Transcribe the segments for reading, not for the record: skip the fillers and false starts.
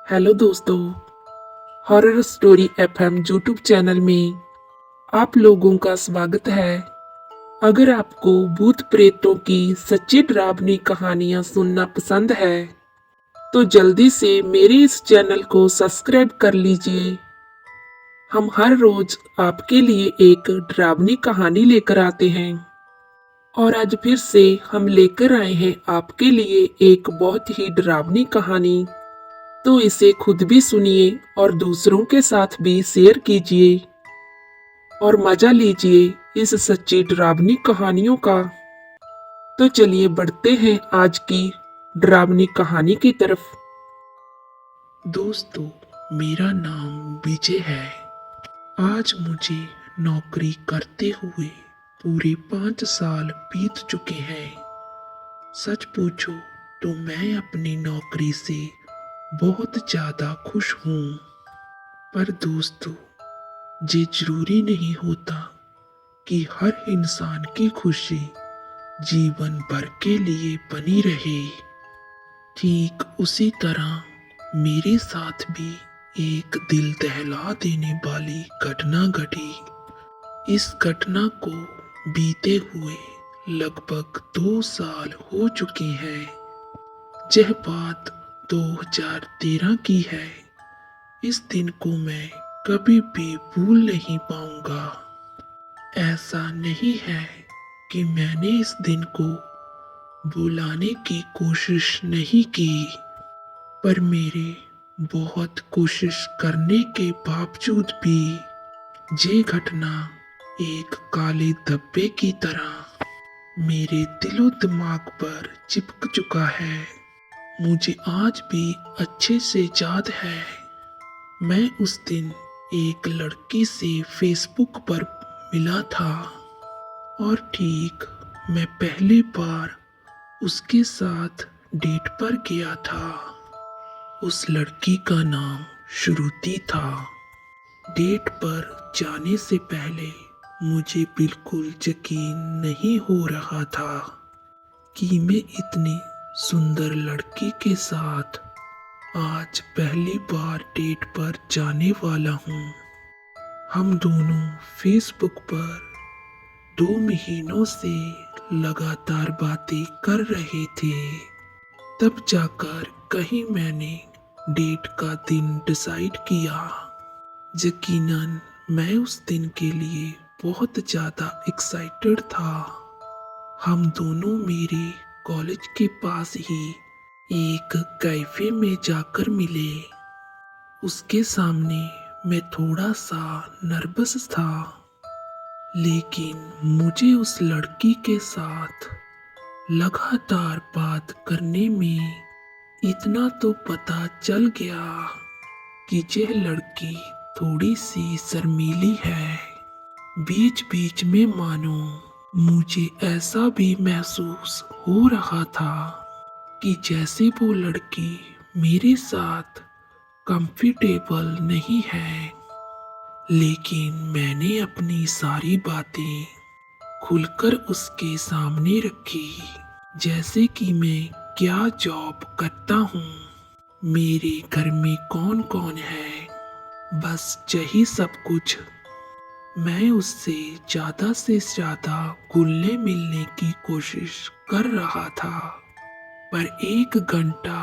Hello दोस्तों, horror story FM YouTube channel में आप लोगों का स्वागत है। अगर आपको भूत प्रेतों की सच्ची डरावनी कहानियां सुनना पसंद है तो जल्दी से मेरे इस चैनल को सब्सक्राइब कर लीजिए। हम हर रोज आपके लिए एक डरावनी कहानी लेकर आते हैं और आज फिर से हम लेकर आए हैं आपके लिए एक बहुत ही डरावनी कहानी। तो इसे खुद भी सुनिए और दूसरों के साथ भी शेयर कीजिए और मजा लीजिए इस सच्ची डरावनी कहानियों का। तो चलिए बढ़ते हैं आज की डरावनी कहानी की तरफ। दोस्तों, मेरा नाम विजय है। आज मुझे नौकरी करते हुए पूरे 5 साल बीत चुके हैं। सच पूछो तो मैं अपनी नौकरी से बहुत ज्यादा खुश हूँ। पर दोस्तों, ये जरूरी नहीं होता कि हर इंसान की खुशी जीवन भर के लिए बनी रहे। ठीक उसी तरह मेरे साथ भी एक दिल दहला देने वाली घटना घटी। इस घटना को बीते हुए लगभग 2 साल हो चुके हैं। यह बात 2013 की है। इस दिन को मैं कभी भी भूल नहीं पाऊंगा। ऐसा नहीं है कि मैंने इस दिन को भुलाने की कोशिश नहीं की, पर मेरे बहुत कोशिश करने के बावजूद भी ये घटना एक काले धब्बे की तरह मेरे दिलो दिमाग पर चिपक चुका है। मुझे आज भी अच्छे से याद है, मैं उस दिन एक लड़की से फेसबुक पर मिला था और ठीक मैं पहली बार उसके साथ डेट पर गया था। उस लड़की का नाम श्रुति था। डेट पर जाने से पहले मुझे बिल्कुल यकीन नहीं हो रहा था कि मैं इतनी सुंदर लड़की के साथ आज पहली बार डेट पर जाने वाला हूँ। हम दोनों फेसबुक पर 2 महीनों से लगातार बातें कर रहे थे। तब जाकर कहीं मैंने डेट का दिन डिसाइड किया। यकीनन मैं उस दिन के लिए बहुत ज़्यादा एक्साइटेड था। हम दोनों मेरे कॉलेज के पास ही एक कैफे में जाकर मिले। उसके सामने मैं थोड़ा सा नर्वस था, लेकिन मुझे उस लड़की के साथ लगातार बात करने में इतना तो पता चल गया कि यह लड़की थोड़ी सी शर्मीली है। बीच बीच में मानो मुझे ऐसा भी महसूस हो रहा था कि जैसे वो लड़की मेरे साथ कंफर्टेबल नहीं है। लेकिन मैंने अपनी सारी बातें खुलकर उसके सामने रखी, जैसे कि मैं क्या जॉब करता हूँ, मेरे घर में कौन कौन है, बस यही सब कुछ। मैं उससे ज्यादा से ज्यादा घुलने मिलने की कोशिश कर रहा था। पर 1 घंटा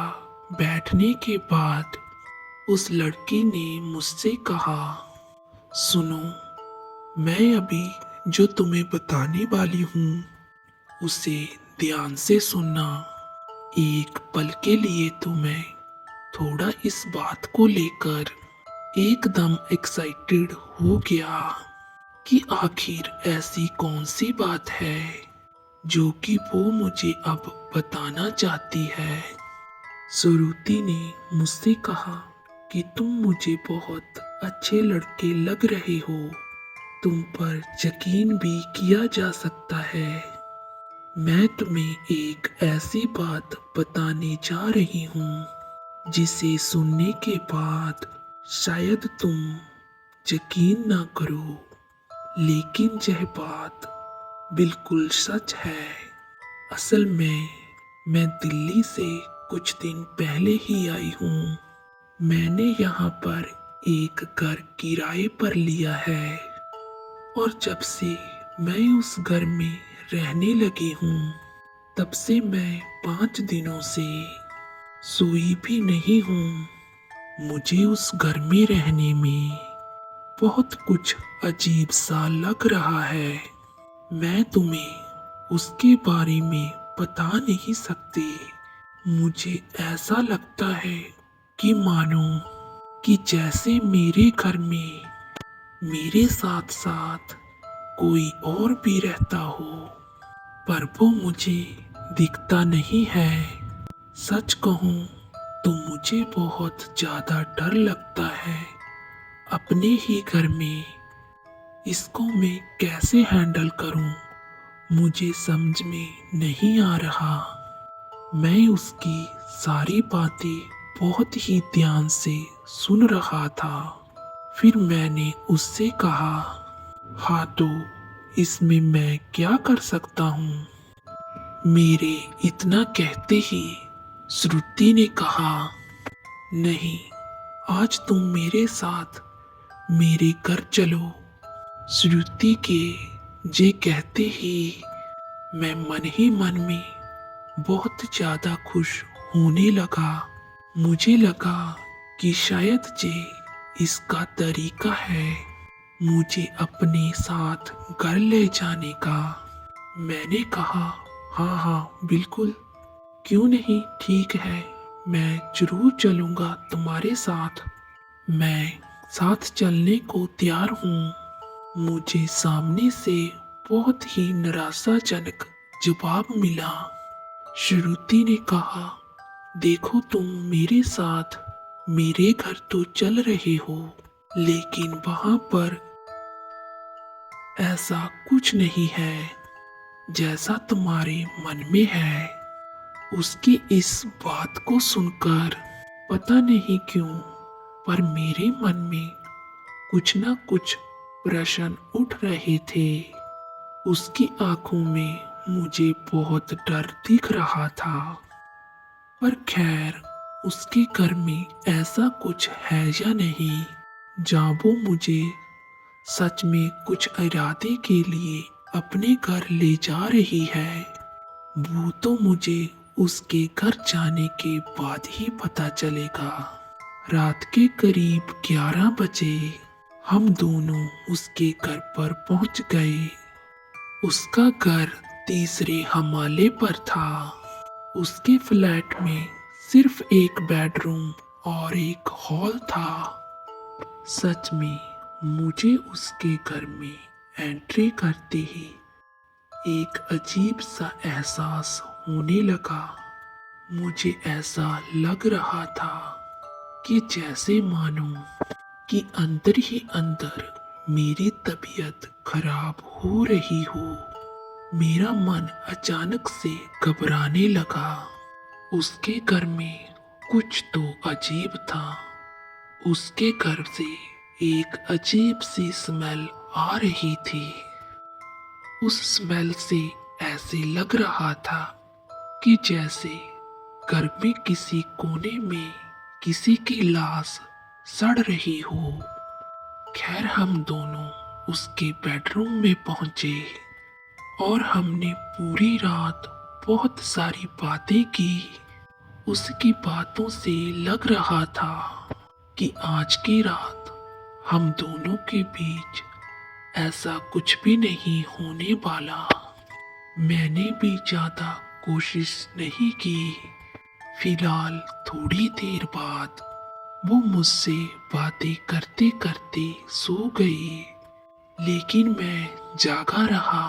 बैठने के बाद उस लड़की ने मुझसे कहा, सुनो, मैं अभी जो तुम्हें बताने वाली हूँ उसे ध्यान से सुनना। एक पल के लिए तो मैं थोड़ा इस बात को लेकर एकदम एक्साइटेड हो गया कि आखिर ऐसी कौन सी बात है जो कि वो मुझे अब बताना चाहती है। सुरुति ने मुझसे कहा कि तुम मुझे बहुत अच्छे लड़के लग रहे हो, तुम पर यकीन भी किया जा सकता है। मैं तुम्हें एक ऐसी बात बताने जा रही हूँ जिसे सुनने के बाद शायद तुम यकीन ना करो, लेकिन यह बात बिल्कुल सच है। असल में मैं दिल्ली से कुछ दिन पहले ही आई हूँ। मैंने यहाँ पर एक घर किराए पर लिया है और जब से मैं उस घर में रहने लगी हूँ तब से मैं 5 दिनों से सोई भी नहीं हूँ। मुझे उस घर में रहने में बहुत कुछ अजीब सा लग रहा है। मैं तुम्हें उसके बारे में बता नहीं सकती। मुझे ऐसा लगता है कि मानो कि जैसे मेरे घर में मेरे साथ साथ कोई और भी रहता हो, पर वो मुझे दिखता नहीं है। सच कहूँ तो मुझे बहुत ज्यादा डर लगता है अपने ही घर में। इसको मैं कैसे हैंडल करूं, मुझे समझ में नहीं आ रहा। मैं उसकी सारी बातें बहुत ही ध्यान से सुन रहा था। फिर मैंने उससे कहा, हाँ तो इसमें मैं क्या कर सकता हूँ? मेरे इतना कहते ही श्रुति ने कहा, नहीं, आज तुम मेरे साथ मेरे घर चलो। श्रुति के ये कहते ही मैं मन ही मन में बहुत ज्यादा खुश होने लगा। मुझे लगा कि शायद ये इसका तरीका है मुझे अपने साथ घर ले जाने का। मैंने कहा, हाँ हाँ बिल्कुल, क्यों नहीं, ठीक है, मैं जरूर चलूंगा तुम्हारे साथ। मैं साथ चलने को तैयार हूँ। मुझे सामने से बहुत ही निराशाजनक जवाब मिला। श्रुति ने कहा, देखो तुम मेरे साथ मेरे घर तो चल रहे हो, लेकिन वहां पर ऐसा कुछ नहीं है जैसा तुम्हारे मन में है। उसकी इस बात को सुनकर पता नहीं क्यों पर मेरे मन में कुछ ना कुछ प्रश्न उठ रहे थे। उसकी आंखों में मुझे बहुत डर दिख रहा था। पर खैर, उसके घर में ऐसा कुछ है या नहीं जहाँ वो मुझे सच में कुछ इरादे के लिए अपने घर ले जा रही है, वो तो मुझे उसके घर जाने के बाद ही पता चलेगा। रात के करीब 11 बजे हम दोनों उसके घर पर पहुंच गए। उसका घर तीसरे हमाले पर था। उसके फ्लैट में सिर्फ एक बेडरूम और एक हॉल था। सच में मुझे उसके घर में एंट्री करते ही एक अजीब सा एहसास होने लगा। मुझे ऐसा लग रहा था कि जैसे मानो कि अंदर ही अंदर मेरी तबीयत खराब हो रही हो। मेरा मन अचानक से घबराने लगा। उसके घर में कुछ तो अजीब था। उसके घर से एक अजीब सी स्मेल आ रही थी। उस स्मेल से ऐसे लग रहा था कि जैसे घर में किसी कोने में किसी की लाश सड़ रही हो। खैर, हम दोनों उसके बेडरूम में पहुंचे और हमने पूरी रात बहुत सारी बातें की। उसकी बातों से लग रहा था कि आज की रात हम दोनों के बीच ऐसा कुछ भी नहीं होने वाला। मैंने भी ज्यादा कोशिश नहीं की। फिलहाल थोड़ी देर बाद वो मुझसे बातें करते करते सो गई, लेकिन मैं जागा रहा।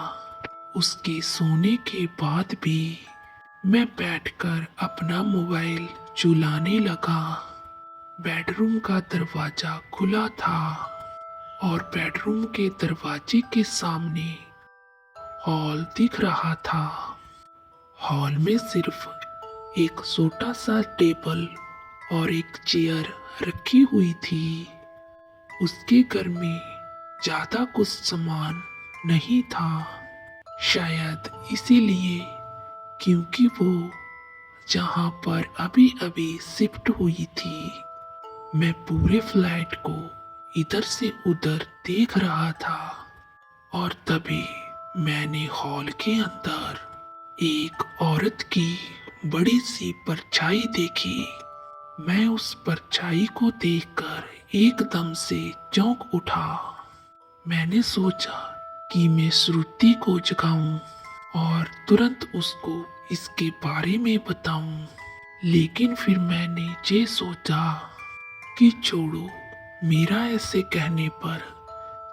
उसके सोने के बाद भी मैं बैठकर अपना मोबाइल चलाने लगा। बेडरूम का दरवाजा खुला था और बेडरूम के दरवाजे के सामने हॉल दिख रहा था। हॉल में सिर्फ एक छोटा सा टेबल और एक चेयर रखी हुई थी। उसके घर में ज्यादा कुछ सामान नहीं था, शायद इसीलिए क्योंकि वो जहां पर अभी अभी शिफ्ट हुई थी मैं पूरे फ्लैट को इधर से उधर देख रहा था और तभी मैंने हॉल के अंदर एक औरत की बड़ी सी परछाई देखी। मैं उस परछाई को देखकर एकदम से चौंक उठा। मैंने सोचा कि मैं श्रुति को जगाऊं और तुरंत उसको इसके बारे में बताऊं, लेकिन फिर मैंने ये सोचा कि छोड़ो, मेरा ऐसे कहने पर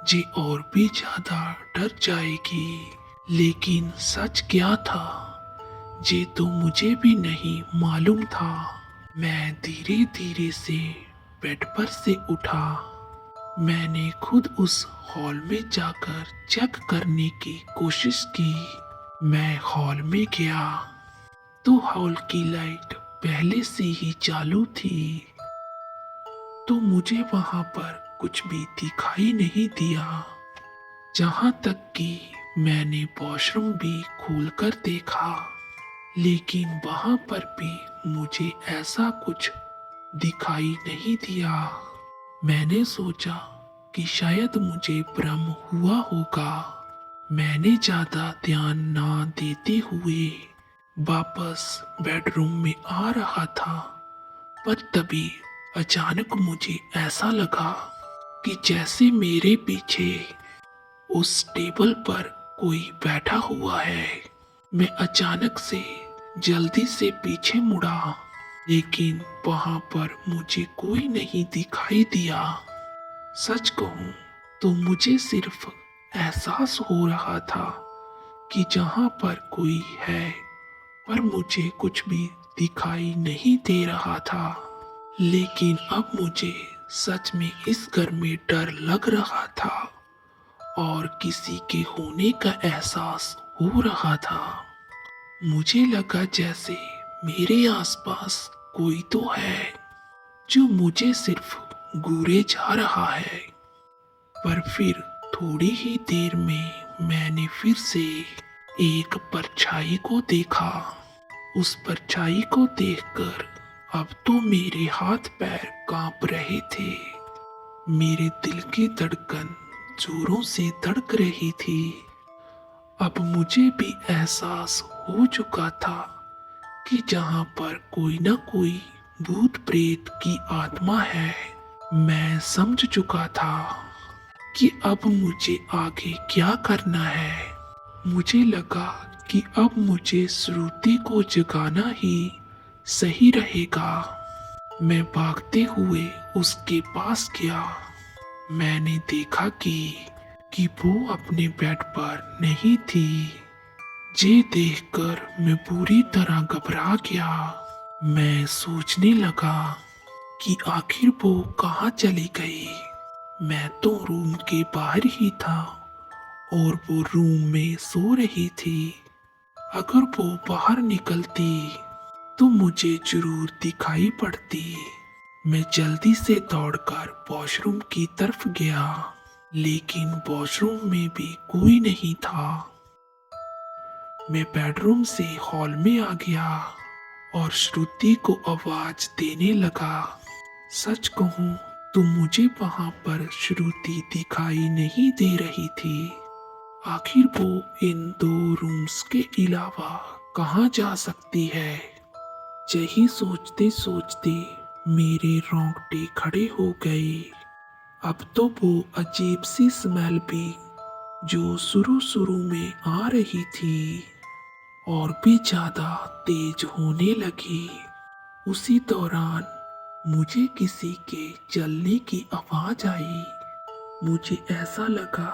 जे और भी ज्यादा डर जाएगी। लेकिन सच क्या था जे तो मुझे भी नहीं मालूम था। मैं धीरे धीरे से बेड पर से उठा। मैंने खुद उस हॉल में जाकर चेक करने की कोशिश की। मैं हॉल में गया तो हॉल की लाइट पहले से ही चालू थी, तो मुझे वहां पर कुछ भी दिखाई नहीं दिया। जहां तक कि मैंने वॉशरूम भी खोलकर देखा, लेकिन वहां पर भी मुझे ऐसा कुछ दिखाई नहीं दिया। मैंने सोचा कि शायद मुझे भ्रम हुआ होगा। मैंने ज्यादा ध्यान ना देते हुए वापस बेडरूम में आ रहा था, पर तभी अचानक मुझे ऐसा लगा कि जैसे मेरे पीछे उस टेबल पर कोई बैठा हुआ है। मैं अचानक से जल्दी से पीछे मुड़ा, लेकिन वहां पर मुझे कोई नहीं दिखाई दिया। सच कहूं तो मुझे सिर्फ एहसास हो रहा था कि जहां पर कोई है, पर मुझे कुछ भी दिखाई नहीं दे रहा था। लेकिन अब मुझे सच में इस घर में डर लग रहा था और किसी के होने का एहसास हो रहा था। मुझे लगा जैसे मेरे आसपास कोई तो है जो मुझे सिर्फ घूरे जा रहा है। पर फिर थोड़ी ही देर में मैंने फिर से एक परछाई को देखा। उस परछाई को देखकर अब तो मेरे हाथ पैर कांप रहे थे। मेरे दिल की धड़कन जोरों से धड़क रही थी। अब मुझे भी एहसास हो चुका था कि जहां पर कोई न कोई भूत प्रेत की आत्मा है। मैं समझ चुका था कि अब मुझे आगे क्या करना है। मुझे लगा कि अब मुझे श्रुति को जगाना ही सही रहेगा। मैं भागते हुए उसके पास गया। मैंने देखा कि वो अपने बेड पर नहीं थी। ये देखकर मैं पूरी तरह घबरा गया। मैं सोचने लगा कि आखिर वो कहाँ चली गई। मैं तो रूम के बाहर ही था और वो रूम में सो रही थी। अगर वो बाहर निकलती तो मुझे जरूर दिखाई पड़ती। मैं जल्दी से दौड़कर वॉशरूम की तरफ गया, लेकिन वॉशरूम में भी कोई नहीं था। मैं बेडरूम से हॉल में आ गया और श्रुति को आवाज देने लगा। सच कहूं तो मुझे वहां पर श्रुति दिखाई नहीं दे रही थी। आखिर वो इन दो रूम्स के अलावा कहाँ जा सकती है। यही सोचते सोचते मेरे रोंगटे खड़े हो गए। अब तो वो अजीब सी स्मेल भी जो शुरू शुरू में आ रही थी और भी ज्यादा तेज होने लगी। उसी दौरान मुझे किसी के चलने की आवाज आई। मुझे ऐसा लगा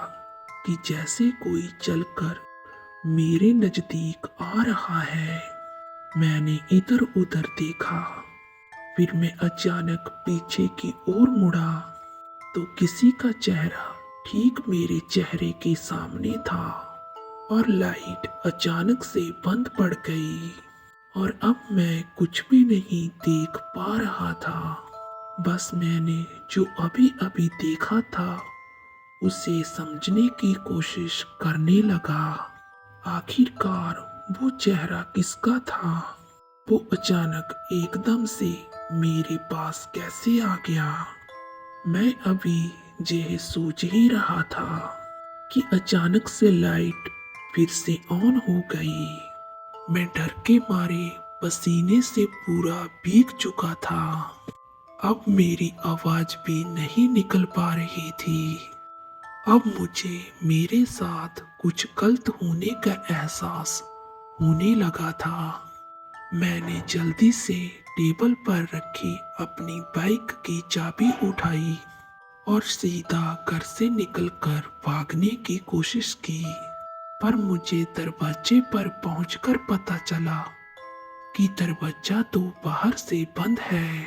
कि जैसे कोई चलकर मेरे नजदीक आ रहा है। मैंने इधर उधर देखा, फिर मैं अचानक पीछे की ओर मुड़ा तो किसी का चेहरा ठीक मेरे चेहरे के सामने था और लाइट अचानक से बंद पड़ गई और अब मैं कुछ भी नहीं देख पा रहा था। बस मैंने जो अभी अभी देखा था उसे समझने की कोशिश करने लगा। आखिरकार वो चेहरा किसका था। वो अचानक एकदम से मेरे पास कैसे आ गया। मैं अभी यह सोच ही रहा था कि अचानक से लाइट फिर से ऑन हो गई। मैं डर के मारे पसीने से पूरा भीग चुका था। अब मेरी आवाज भी नहीं निकल पा रही थी। अब मुझे मेरे साथ कुछ गलत होने का एहसास होने लगा था। मैंने जल्दी से टेबल पर रखी अपनी बाइक की चाबी उठाई और सीधा घर से निकलकर भागने की कोशिश की। पर मुझे दरवाजे पर पहुंचकर पता चला कि दरवाजा तो बाहर से बंद है।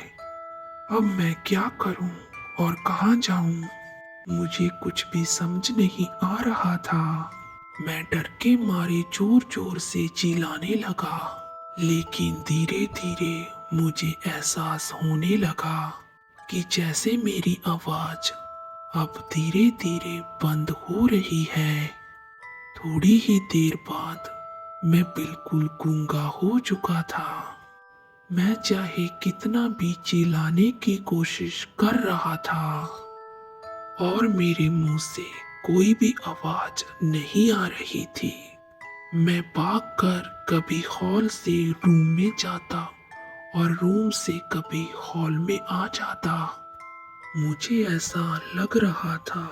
अब मैं क्या करूं और कहां जाऊं? मुझे कुछ भी समझ नहीं आ रहा था। मैं डर के मारे जोर जोर से चिल्लाने लगा, लेकिन धीरे धीरे मुझे एहसास होने लगा कि जैसे मेरी आवाज अब धीरे धीरे बंद हो रही है। थोड़ी ही देर बाद मैं बिल्कुल गूंगा हो चुका था। मैं चाहे कितना भी चिल्लाने की कोशिश कर रहा था और मेरे मुंह से कोई भी आवाज नहीं आ रही थी। मैं भागकर कभी हॉल से रूम में जाता और रूम से कभी हॉल में आ जाता। मुझे ऐसा लग रहा था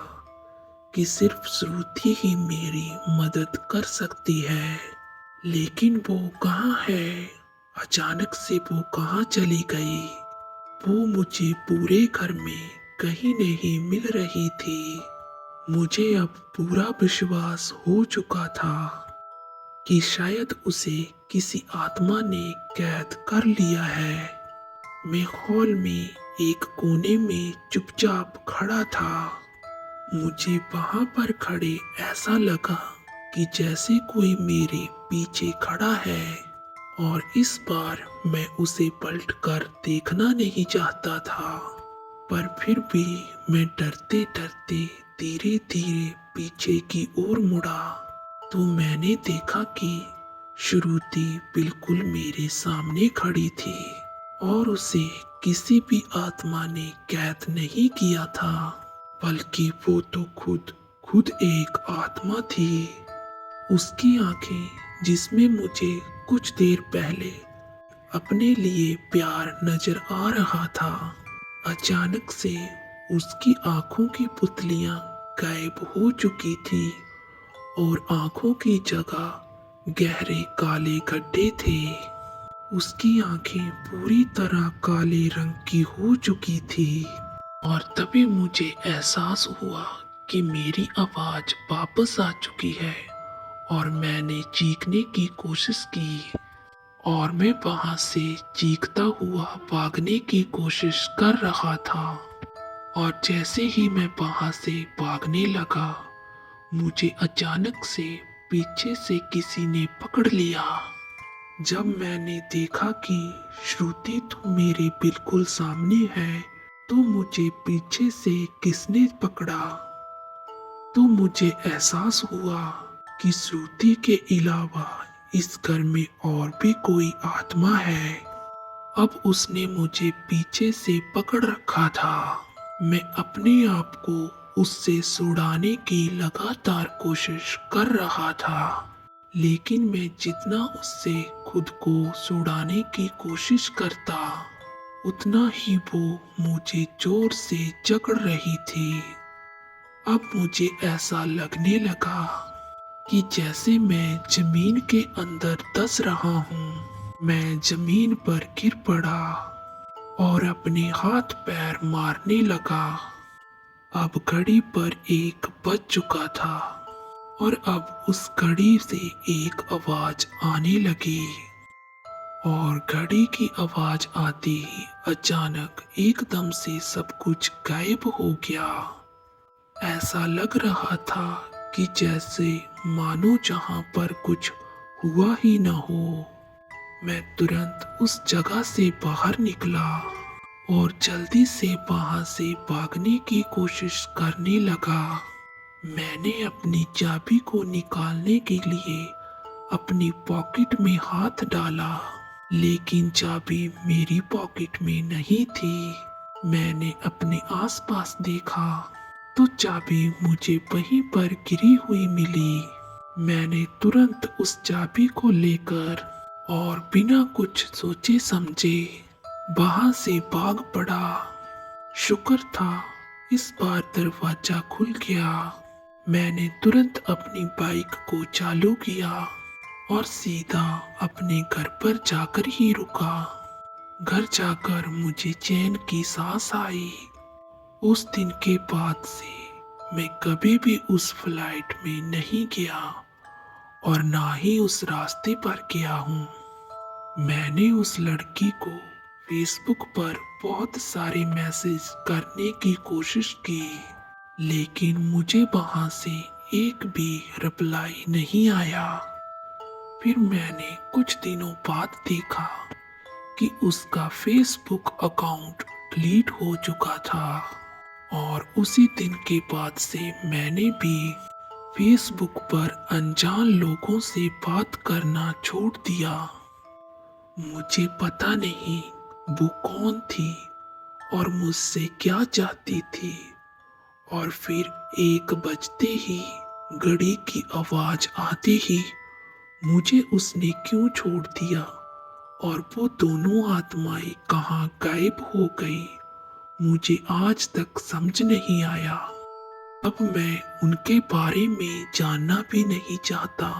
कि सिर्फ श्रुति ही मेरी मदद कर सकती है, लेकिन वो कहाँ है? अचानक से वो कहाँ चली गई? वो मुझे पूरे घर में कहीं नहीं मिल रही थी। मुझे अब पूरा विश्वास हो चुका था कि शायद उसे किसी आत्मा ने कैद कर लिया है। मैं हॉल में एक कोने में चुपचाप खड़ा था। मुझे वहां पर खड़े ऐसा लगा कि जैसे कोई मेरे पीछे खड़ा है और इस बार मैं उसे पलट कर देखना नहीं चाहता था। पर फिर भी मैं डरते डरते धीरे धीरे पीछे की ओर मुड़ा तो मैंने देखा कि श्रुति बिल्कुल मेरे सामने खड़ी थी और उसे किसी भी आत्मा ने कैद नहीं किया था, बल्कि वो तो खुद एक आत्मा थी। उसकी आंखें, जिसमें मुझे कुछ देर पहले अपने लिए प्यार नजर आ रहा था, अचानक से उसकी आंखों की पुतलियां गायब हो चुकी थी और आंखों की जगह गहरे काले गड्ढे थे। उसकी आंखें पूरी तरह काले रंग की हो चुकी थी और तभी मुझे एहसास हुआ कि मेरी आवाज वापस आ चुकी है और मैंने चीखने की कोशिश की और मैं वहां से चीखता हुआ भागने की कोशिश कर रहा था। और जैसे ही मैं वहां से भागने लगा, मुझे अचानक से पीछे से किसी ने पकड़ लिया। जब मैंने देखा कि श्रुति तो मेरे बिल्कुल सामने है, तो मुझे पीछे से किसने पकड़ा। तो मुझे एहसास हुआ कि श्रुति के अलावा इस घर में और भी कोई आत्मा है। अब उसने मुझे पीछे से पकड़ रखा था। मैं अपने आप को उससे छुड़ाने की लगातार कोशिश कर रहा था, लेकिन मैं जितना उससे खुद को छुड़ाने की कोशिश करता, उतना ही वो मुझे जोर से जकड़ रही थी। अब मुझे ऐसा लगने लगा कि जैसे मैं जमीन के अंदर दस रहा हूँ। मैं जमीन पर गिर पड़ा और अपने हाथ पैर मारने लगा। अब घड़ी पर 1 बज चुका था और अब उस घड़ी से एक आवाज आने लगी और घड़ी की आवाज आते ही अचानक एकदम से सब कुछ गायब हो गया। ऐसा लग रहा था कि जैसे मानो जहां पर कुछ हुआ ही न हो। मैं तुरंत उस जगह से बाहर निकला और जल्दी से वहां से भागने की कोशिश करने लगा। मैंने अपनी चाबी को निकालने के लिए अपनी पॉकेट में हाथ डाला, लेकिन चाबी मेरी पॉकेट में नहीं थी। मैंने अपने आसपास देखा तो चाबी मुझे वहीं पर गिरी हुई मिली। मैंने तुरंत उस चाबी को लेकर और बिना कुछ सोचे समझे वहां से भाग पड़ा। शुक्र था इस बार दरवाजा खुल गया। मैंने तुरंत अपनी बाइक को चालू किया और सीधा अपने घर पर जाकर ही रुका। घर जाकर मुझे चैन की सांस आई। उस दिन के बाद से मैं कभी भी उस फ्लाइट में नहीं गया और ना ही उस रास्ते पर गया हूँ। मैंने उस लड़की को फेसबुक पर बहुत सारे मैसेज करने की कोशिश की, लेकिन मुझे वहां से एक भी रिप्लाई नहीं आया। फिर मैंने कुछ दिनों बाद देखा कि उसका फेसबुक अकाउंट डिलीट हो चुका था और उसी दिन के बाद से मैंने भी फेसबुक पर अनजान लोगों से बात करना छोड़ दिया। मुझे पता नहीं वो कौन थी और मुझसे क्या चाहती थी। और फिर 1 बजते ही घड़ी की आवाज आते ही मुझे उसने क्यों छोड़ दिया और वो दोनों आत्माएं कहाँ गायब हो गई, मुझे आज तक समझ नहीं आया। अब मैं उनके बारे में जानना भी नहीं चाहता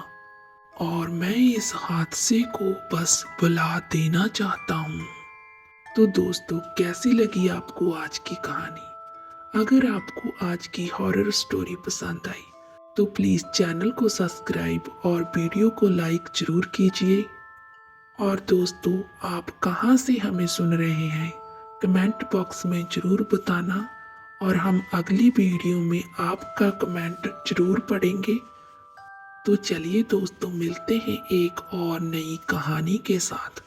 और मैं इस हादसे को बस भुला देना चाहता हूँ। तो दोस्तों, कैसी लगी आपको आज की कहानी? अगर आपको आज की हॉरर स्टोरी पसंद आई तो प्लीज चैनल को सब्सक्राइब और वीडियो को लाइक जरूर कीजिए। और दोस्तों, आप कहाँ से हमें सुन रहे हैं कमेंट बॉक्स में जरूर बताना और हम अगली वीडियो में आपका कमेंट जरूर पढ़ेंगे। तो चलिए दोस्तों, मिलते हैं एक और नई कहानी के साथ।